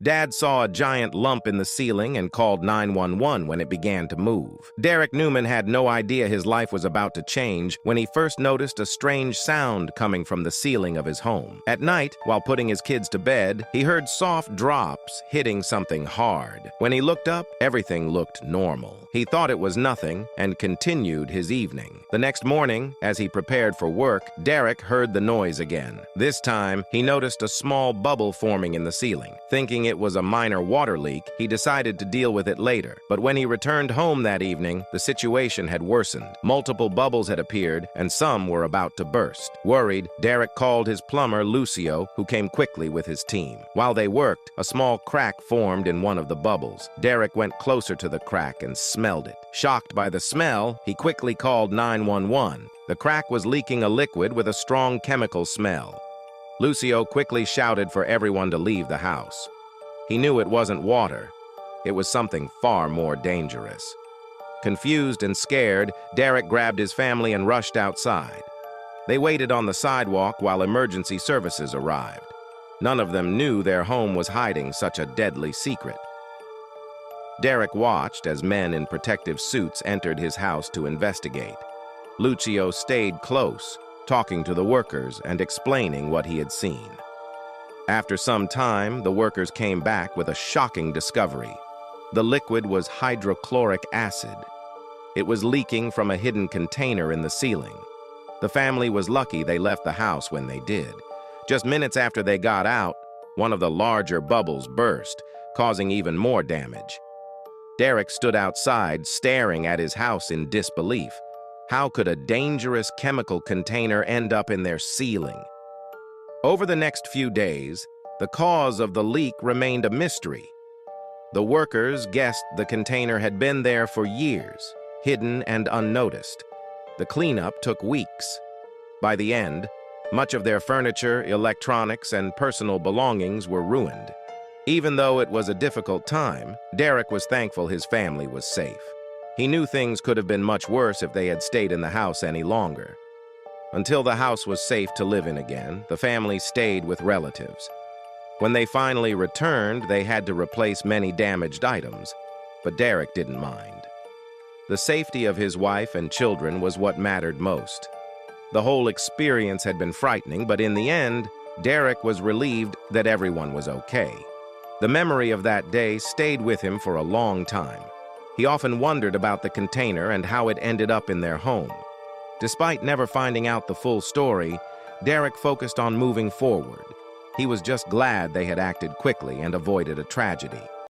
Dad saw a giant lump in the ceiling and called 911 when it began to move. Derek Newman had no idea his life was about to change when he first noticed a strange sound coming from the ceiling of his home. At night, while putting his kids to bed, he heard soft drops hitting something hard. When he looked up, everything looked normal. He thought it was nothing and continued his evening. The next morning, as he prepared for work, Derek heard the noise again. This time, he noticed a small bubble forming in the ceiling. Thinking it was a minor water leak, he decided to deal with it later. But when he returned home that evening, the situation had worsened. Multiple bubbles had appeared, and some were about to burst. Worried, Derek called his plumber, Lucio, who came quickly with his team. While they worked, a small crack formed in one of the bubbles. Derek went closer to the crack and smelled it. Shocked by the smell, he quickly called 911. The crack was leaking a liquid with a strong chemical smell. Lucio quickly shouted for everyone to leave the house. He knew it wasn't water. It was something far more dangerous. Confused and scared, Derek grabbed his family and rushed outside. They waited on the sidewalk while emergency services arrived. None of them knew their home was hiding such a deadly secret. Derek watched as men in protective suits entered his house to investigate. Lucio stayed close, talking to the workers and explaining what he had seen. After some time, the workers came back with a shocking discovery. The liquid was hydrochloric acid. It was leaking from a hidden container in the ceiling. The family was lucky they left the house when they did. Just minutes after they got out, one of the larger bubbles burst, causing even more damage. Derek stood outside, staring at his house in disbelief. How could a dangerous chemical container end up in their ceiling? Over the next few days, the cause of the leak remained a mystery. The workers guessed the container had been there for years, hidden and unnoticed. The cleanup took weeks. By the end, much of their furniture, electronics, and personal belongings were ruined. Even though it was a difficult time, Derek was thankful his family was safe. He knew things could have been much worse if they had stayed in the house any longer. Until the house was safe to live in again, the family stayed with relatives. When they finally returned, they had to replace many damaged items, but Derek didn't mind. The safety of his wife and children was what mattered most. The whole experience had been frightening, but in the end, Derek was relieved that everyone was okay. The memory of that day stayed with him for a long time. He often wondered about the container and how it ended up in their home. Despite never finding out the full story, Derek focused on moving forward. He was just glad they had acted quickly and avoided a tragedy.